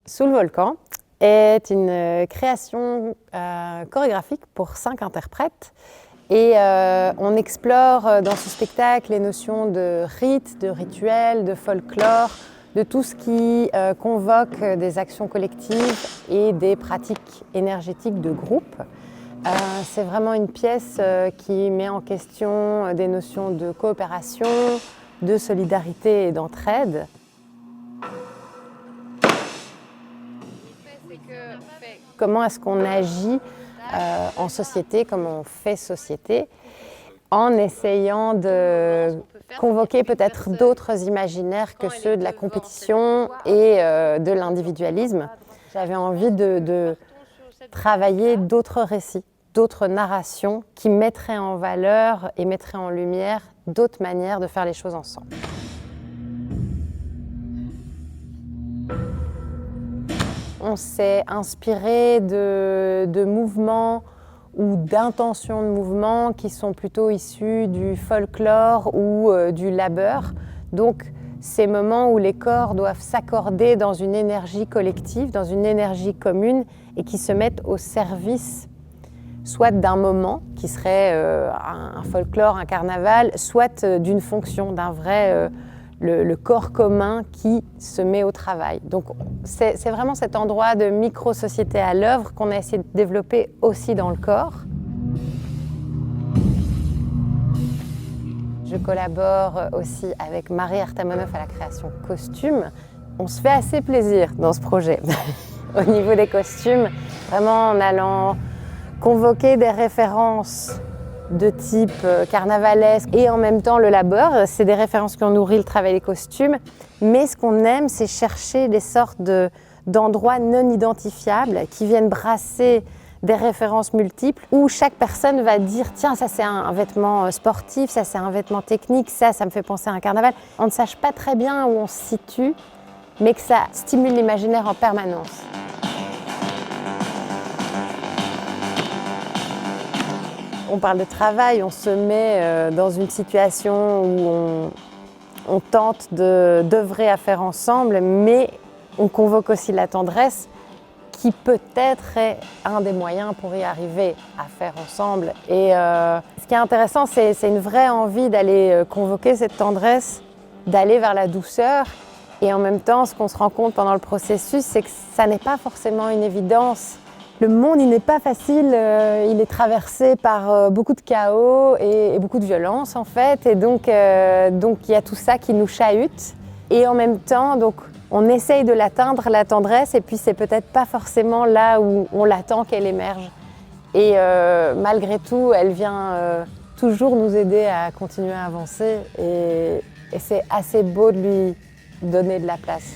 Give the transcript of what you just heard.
Sous le volcan est une création chorégraphique pour 5 interprètes. Et on explore dans ce spectacle les notions de rite, de rituel, de folklore, de tout ce qui convoque des actions collectives et des pratiques énergétiques de groupe. C'est vraiment une pièce qui met en question des notions de coopération, de solidarité et d'entraide. Comment est-ce qu'on agit en société, comment on fait société, en essayant de convoquer peut-être d'autres imaginaires que ceux de la compétition et de l'individualisme. J'avais envie de travailler d'autres récits, d'autres narrations qui mettraient en valeur et mettraient en lumière d'autres manières de faire les choses ensemble. On s'est inspiré de mouvements ou d'intentions de mouvements qui sont plutôt issus du folklore ou du labeur. Donc, ces moments où les corps doivent s'accorder dans une énergie collective, dans une énergie commune et qui se mettent au service soit d'un moment, qui serait un folklore, un carnaval, soit d'une fonction, d'un vrai... le corps commun qui se met au travail. Donc c'est vraiment cet endroit de micro-société à l'œuvre qu'on a essayé de développer aussi dans le corps. Je collabore aussi avec Marie Artamonov à la création costumes. On se fait assez plaisir dans ce projet. Au niveau des costumes, vraiment en allant convoquer des références de type carnavalesque et en même temps le labeur. C'est des références qui ont nourri le travail des costumes. Mais ce qu'on aime, c'est chercher des sortes d'endroits non identifiables qui viennent brasser des références multiples où chaque personne va dire « Tiens, ça c'est un vêtement sportif, ça c'est un vêtement technique, ça me fait penser à un carnaval ». On ne sache pas très bien où on se situe, mais que ça stimule l'imaginaire en permanence. On parle de travail, on se met dans une situation où on tente d'œuvrer à faire ensemble, mais on convoque aussi la tendresse qui peut-être est un des moyens pour y arriver à faire ensemble. Et ce qui est intéressant, c'est une vraie envie d'aller convoquer cette tendresse, d'aller vers la douceur. Et en même temps, ce qu'on se rend compte pendant le processus, c'est que ça n'est pas forcément une évidence. Le monde, il n'est pas facile, il est traversé par beaucoup de chaos et beaucoup de violence en fait. Et donc il y a tout ça qui nous chahute. Et en même temps, donc, on essaye de l'atteindre, la tendresse, et puis c'est peut-être pas forcément là où on l'attend qu'elle émerge. Et malgré tout, elle vient toujours nous aider à continuer à avancer. Et c'est assez beau de lui donner de la place.